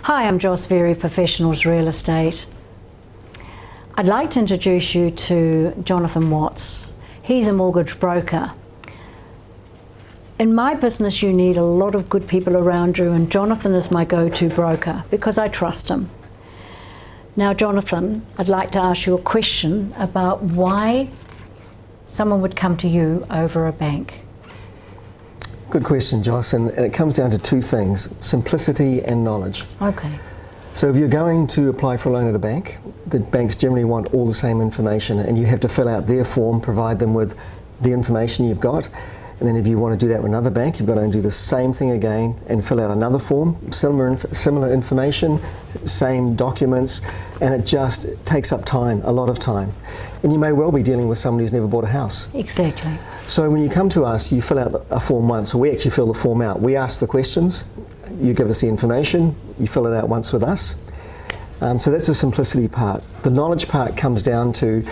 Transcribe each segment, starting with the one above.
Hi, I'm Joss Very, Professionals Real Estate. I'd like to introduce you to Jonathan Watts. He's a mortgage broker. In my business, you need a lot of good people around you, and Jonathan is my go-to broker because I trust him. Now, Jonathan, I'd like to ask you a question about why someone would come to you over a bank. Good question, Joss, and it comes down to two things, simplicity and knowledge. Okay. So if you're going to apply for a loan at a bank, the banks generally want all the same information, and you have to fill out their form, provide them with the information you've got. And then if you want to do that with another bank, you've got to do the same thing again and fill out another form, similar information, same documents, and it just takes up time, a lot of time. And you may well be dealing with somebody who's never bought a house. Exactly. So when you come to us, you fill out a form once, or we actually fill the form out. We ask the questions, you give us the information, you fill it out once with us. So that's the simplicity part. The knowledge part comes down to,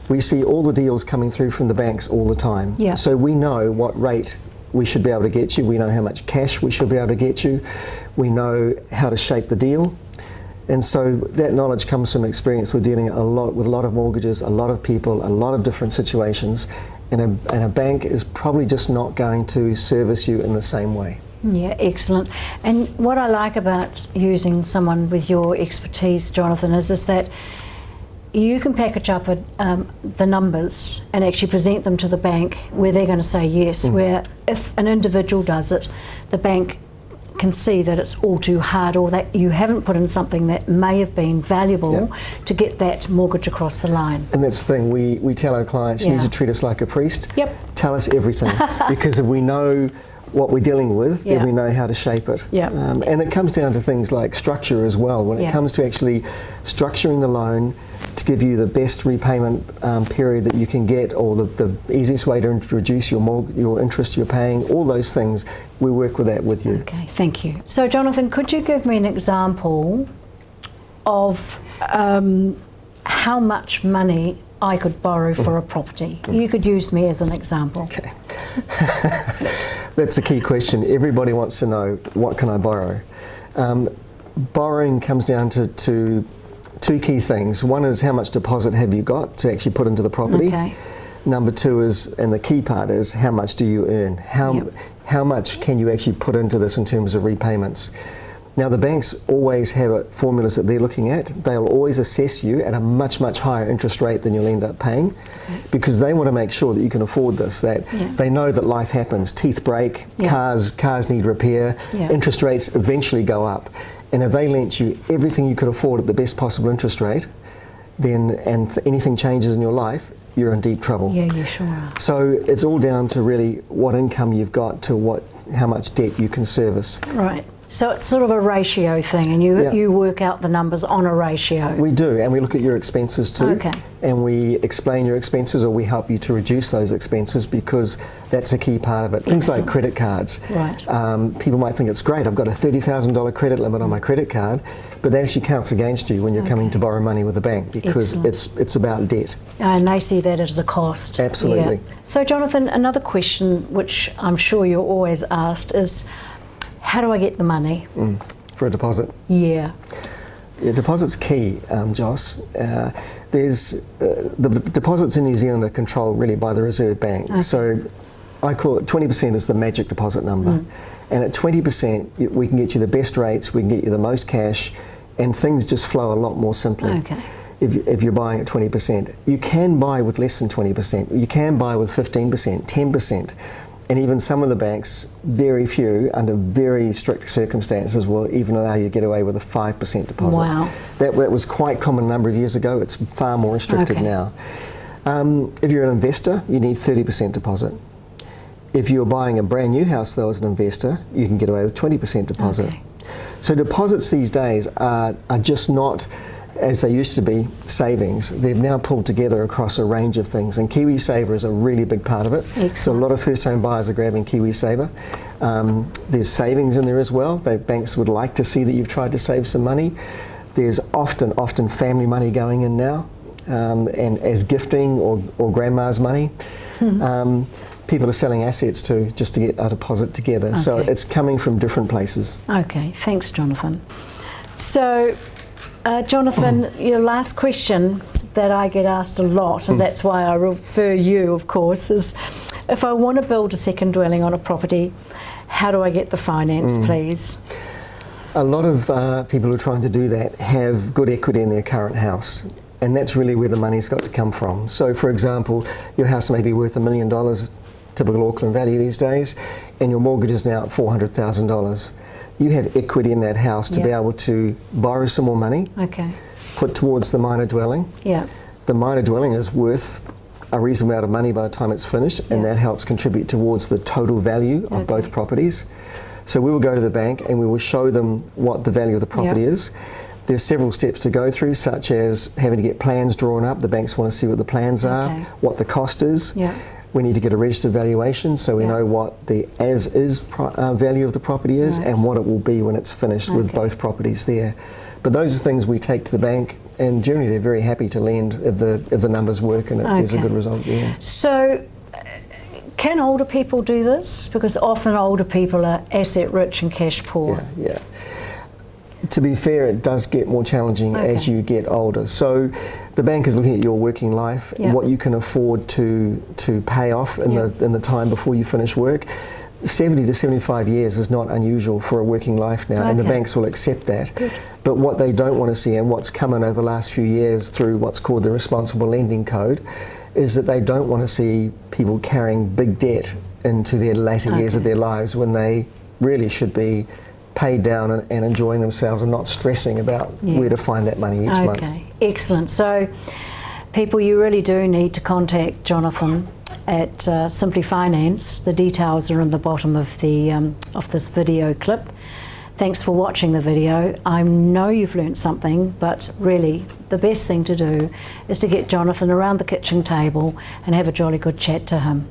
we see all the deals coming through from the banks all the time. Yeah. So we know what rate we should be able to get you, we know how much cash we should be able to get you, we know how to shape the deal. And so that knowledge comes from experience. We're dealing with a lot of mortgages, a lot of people, a lot of different situations, and a bank is probably just not going to service you in the same way. Yeah, excellent. And what I like about using someone with your expertise, Jonathan, is that you can package up the numbers and actually present them to the bank where they're going to say yes, where if an individual does it, the bank can see that it's all too hard, or that you haven't put in something that may have been valuable to get that mortgage across the line. And that's the thing, we tell our clients, you need to treat us like a priest. Yep. Tell us everything, because if we know what we're dealing with, then we know how to shape it. Yeah. And it comes down to things like structure as well. When it comes to actually structuring the loan to give you the best repayment period that you can get, or the easiest way to reduce your interest you're paying, all those things, we work with that with you. Okay, thank you. So Jonathan, could you give me an example of how much money I could borrow for a property? You could use me as an example. Okay. That's a key question. Everybody wants to know, what can I borrow? Borrowing comes down to two key things. One is, how much deposit have you got to actually put into the property? Okay. Number two is, and the key part is, how much do you earn? How much can you actually put into this in terms of repayments? Now, the banks always have formulas that they're looking at. They'll always assess you at a much, much higher interest rate than you'll end up paying, because they want to make sure that you can afford this, that they know that life happens, teeth break, cars need repair, interest rates eventually go up. And if they lent you everything you could afford at the best possible interest rate, then, and anything changes in your life, you're in deep trouble. Yeah, you sure are. So it's all down to really what income you've got to how much debt you can service. Right. So it's sort of a ratio thing, and you work out the numbers on a ratio. We do, and we look at your expenses too. Okay. And we explain your expenses, or we help you to reduce those expenses, because that's a key part of it. Things like credit cards. Right. People might think it's great, I've got a $30,000 credit limit on my credit card, but that actually counts against you when you're coming to borrow money with a bank, because it's about debt. And they see that as a cost. Absolutely. Yeah. So Jonathan, another question which I'm sure you're always asked is, how do I get the money? For a deposit. Yeah. Yeah, deposit's key, Joss. There's the deposits in New Zealand are controlled really by the Reserve Bank. Okay. So I call it 20% is the magic deposit number. And at 20%, we can get you the best rates, we can get you the most cash, and things just flow a lot more simply. Okay. If you're buying at 20%. You can buy with less than 20%. You can buy with 15%, 10%. And even some of the banks, very few, under very strict circumstances, will even allow you to get away with a 5% deposit. Wow. That was quite common a number of years ago. It's far more restricted now. If you're an investor, you need 30% deposit. If you're buying a brand new house, though, as an investor, you can get away with 20% deposit. Okay. So deposits these days are just not, as they used to be, savings. They've now pulled together across a range of things, and KiwiSaver is a really big part of it. Excellent. So a lot of first home buyers are grabbing KiwiSaver. There's savings in there as well. Banks would like to see that you've tried to save some money. There's often family money going in now, and as gifting or grandma's money. People are selling assets too, just to get a deposit together. Okay. So it's coming from different places. Okay, thanks, Jonathan. So, Jonathan, your last question that I get asked a lot, and that's why I refer you, of course, is if I want to build a second dwelling on a property, how do I get the finance, please? A lot of people who are trying to do that have good equity in their current house, and that's really where the money's got to come from. So, for example, your house may be worth $1 million, typical Auckland value these days, and your mortgage is now at $400,000. You have equity in that house to be able to borrow some more money, put towards the minor dwelling. The minor dwelling is worth a reasonable amount of money by the time it's finished, and that helps contribute towards the total value of both properties. So we will go to the bank and we will show them what the value of the property is. There's several steps to go through, such as having to get plans drawn up. The banks want to see what the plans are, what the cost is. We need to get a registered valuation so we know what the as-is value of the property is and what it will be when it's finished with both properties there. But those are things we take to the bank, and generally they're very happy to lend if the numbers work and there's a good result there. So, can older people do this? Because often older people are asset rich and cash poor. To be fair, it does get more challenging as you get older. So the bank is looking at your working life, what you can afford to pay off in the time before you finish work. 70 to 75 years is not unusual for a working life now, and the banks will accept that. But what they don't want to see, and what's come in over the last few years through what's called the Responsible Lending Code, is that they don't want to see people carrying big debt into their later years of their lives when they really should be paid down and enjoying themselves and not stressing about where to find that money each month. Excellent. So people, you really do need to contact Jonathan at Simply Finance. The details are in the bottom of the of this video clip. Thanks for watching the video. I know you've learnt something, but really the best thing to do is to get Jonathan around the kitchen table and have a jolly good chat to him.